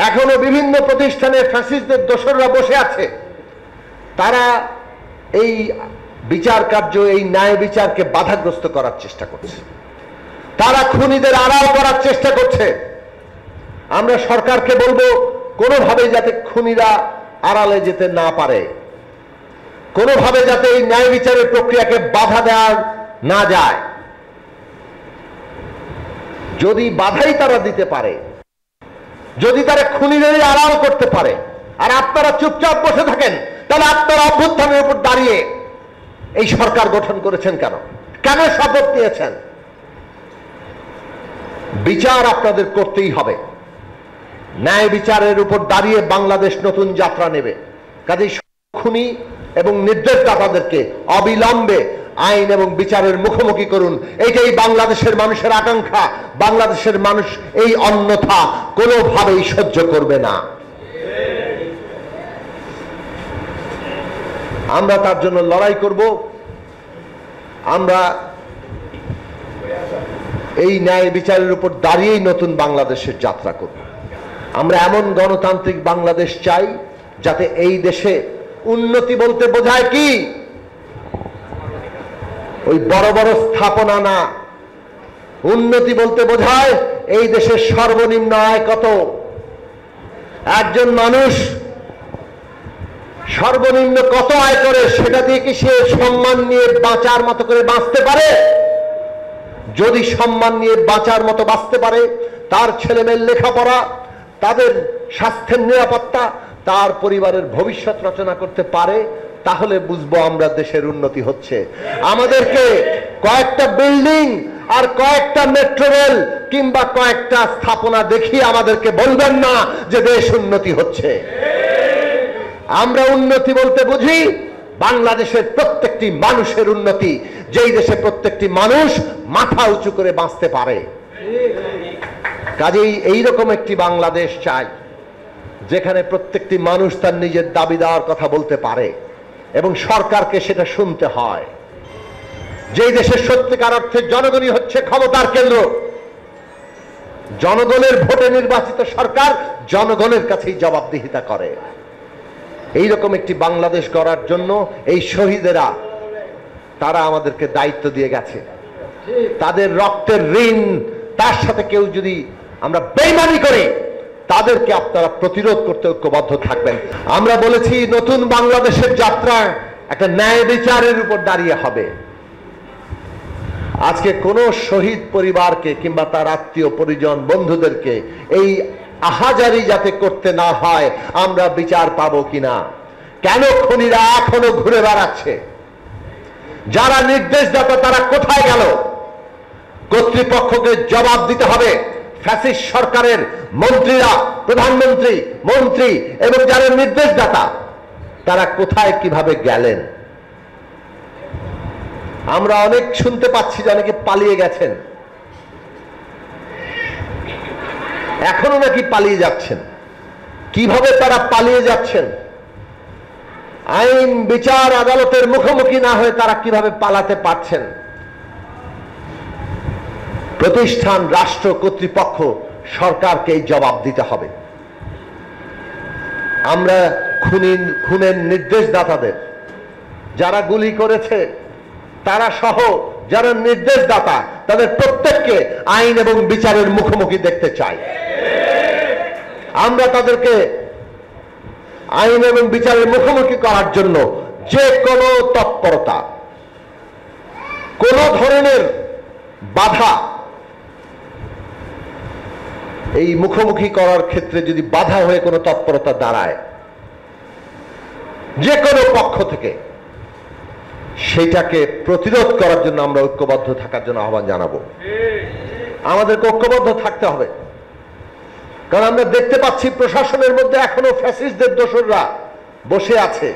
এখনো বিভিন্ন প্রতিষ্ঠানে ফ্যাসিস্টদের দোসররা বসে আছে। তারা এই বিচার কার্য, এই ন্যায় বিচারকে বাধাগ্রস্ত করার চেষ্টা করছে। তারা খুনিদের আড়াল করার চেষ্টা করছে। আমরা সরকারকে বলবো, কোনোভাবে যাতে খুনিরা আড়ালে যেতে না পারে, কোনোভাবে যাতে এই ন্যায় বিচারের প্রক্রিয়াকে বাধা দেওয়া না যায়। যদি বাধাই তারা দিতে পারে, যদি তারা খুনিদের আড়াল করতে পারে, আর আপনারা চুপচাপ বসে থাকেন, তাহলে আপনারা অভ্যুত্থানের উপর দাঁড়িয়ে এই সরকার গঠন করেছেন কেন? কেন শপথ নিয়েছেন? বিচার আপনাদের করতেই হবে। ন্যায় বিচারের উপর দাঁড়িয়ে বাংলাদেশ নতুন যাত্রা নেবে। কাজেই খুনি এবং নির্দেশদাতাদেরকে অবিলম্বে আইন এবং বিচারের মুখোমুখি করুন। এইটাই বাংলাদেশের মানুষের আকাঙ্ক্ষা। বাংলাদেশের মানুষ এই অন্যথা কোনোভাবেই সহ্য করবে না। আমরা তার জন্য লড়াই করব। আমরা এই ন্যায় বিচারের উপর দাঁড়িয়েই নতুন বাংলাদেশের যাত্রা করব। আমরা এমন গণতান্ত্রিক বাংলাদেশ চাই যাতে এই দেশে উন্নতি বলতে বোঝায় কি? ওই বড় বড় স্থাপনা না। উন্নতি বলতে বোঝায় এই দেশের সর্বনিম্ন আয় কত। একজন মানুষ সর্বনিম্ন কত আয় করে, সেটা দিয়ে কি সে সম্মান নিয়ে বাঁচার মতো করে বাঁচতে পারে? যদি সম্মান নিয়ে বাঁচার মতো বাঁচতে পারে, তার ছেলেমেয়ের লেখাপড়া, তাদের স্বাস্থ্যের নিরাপত্তা, তার পরিবারের ভবিষ্যৎ রচনা করতে পারে, তাহলে বুঝবো আমরা দেশের উন্নতি হচ্ছে। আমাদেরকে কয়েকটা বিল্ডিং আর কয়েকটা মেট্রো রেল কিংবা কয়েকটা স্থাপনা দেখিয়ে আমাদেরকে বলবেন না যে দেশ উন্নতি হচ্ছে। আমরা উন্নতি বলতে বুঝি বাংলাদেশের প্রত্যেকটি মানুষের উন্নতি, যেই দেশে প্রত্যেকটি মানুষ মাথা উঁচু করে বাঁচতে পারে। কাজেই এইরকম একটি বাংলাদেশ চাই যেখানে প্রত্যেকটি মানুষ তার নিজের দাবি দেওয়ার কথা বলতে পারে এবং সরকারকে সেটা শুনতে হয়। যেই দেশের সত্যিকার অর্থে জনগণই হচ্ছে ক্ষমতার কেন্দ্র। জনগণের ভোটে নির্বাচিত সরকার জনগণের কাছেই জবাবদিহিতা করে। এইরকম একটি বাংলাদেশ গড়ার জন্য এই শহীদেরা, তারা আমাদেরকে দায়িত্ব দিয়ে গেছে। তাদের রক্তের ঋণ, তার সাথে কেউ যদি আমরা বেইমানি করি, তাদেরকে আপনারা প্রতিরোধ করতে ঐক্যবদ্ধ থাকবেন। আমরা বলেছি নতুন বাংলাদেশের যাত্রা একটা ন্যায় বিচারের উপর দাঁড়িয়ে হবে। আজকে কোন শহীদ পরিবারকে কিংবা তার আত্মীয় পরিজন বন্ধুদেরকে এই আহাজারি যাতে করতে না হয়, আমরা বিচার পাবো কিনা। কেন খুনিরা এখনো ঘুরে বেড়াচ্ছে? যারা নির্দেশদাতা তারা কোথায় গেল? কর্তৃপক্ষকে জবাব দিতে হবে। ফ্যাসিস্ট সরকারের মন্ত্রীরা, প্রধানমন্ত্রী, মন্ত্রী এবং যারা নির্দেশদাতা, তারা কোথায় কিভাবে গেলেন? আমরা অনেক শুনতে পাচ্ছি যে অনেকে পালিয়ে গেছেন, এখনো নাকি পালিয়ে যাচ্ছেন। কিভাবে তারা পালিয়ে যাচ্ছেন? আইন বিচার আদালতের মুখোমুখি না হয়ে তারা কিভাবে পালাতে পারছেন? প্রতিষ্ঠান, রাষ্ট্র, কর্তৃপক্ষ, সরকারকে এই জবাব দিতে হবে। আমরা খুনের নির্দেশদাতাদের, যারা গুলি করেছে তারা সহ যারা নির্দেশদাতা, তাদের প্রত্যেককে আইন এবং বিচারের মুখোমুখি দেখতে চাই। আমরা তাদেরকে আইন এবং বিচারের মুখোমুখি করার জন্য যে কোনো তৎপরতা, কোন ধরনের বাধা, এই মুখোমুখি করার ক্ষেত্রে যদি বাধা হয়ে কোনো তৎপরতা দাঁড়ায় যে কোনো পক্ষ থেকে, সেটাকে প্রতিরোধ করার জন্য আমরা ঐক্যবদ্ধ থাকার জন্য আহ্বান জানাবো। আমাদেরকে ঐক্যবদ্ধ থাকতে হবে, কারণ আমরা দেখতে পাচ্ছি প্রশাসনের মধ্যে এখনো ফ্যাসিস্টদের দোসররা বসে আছে।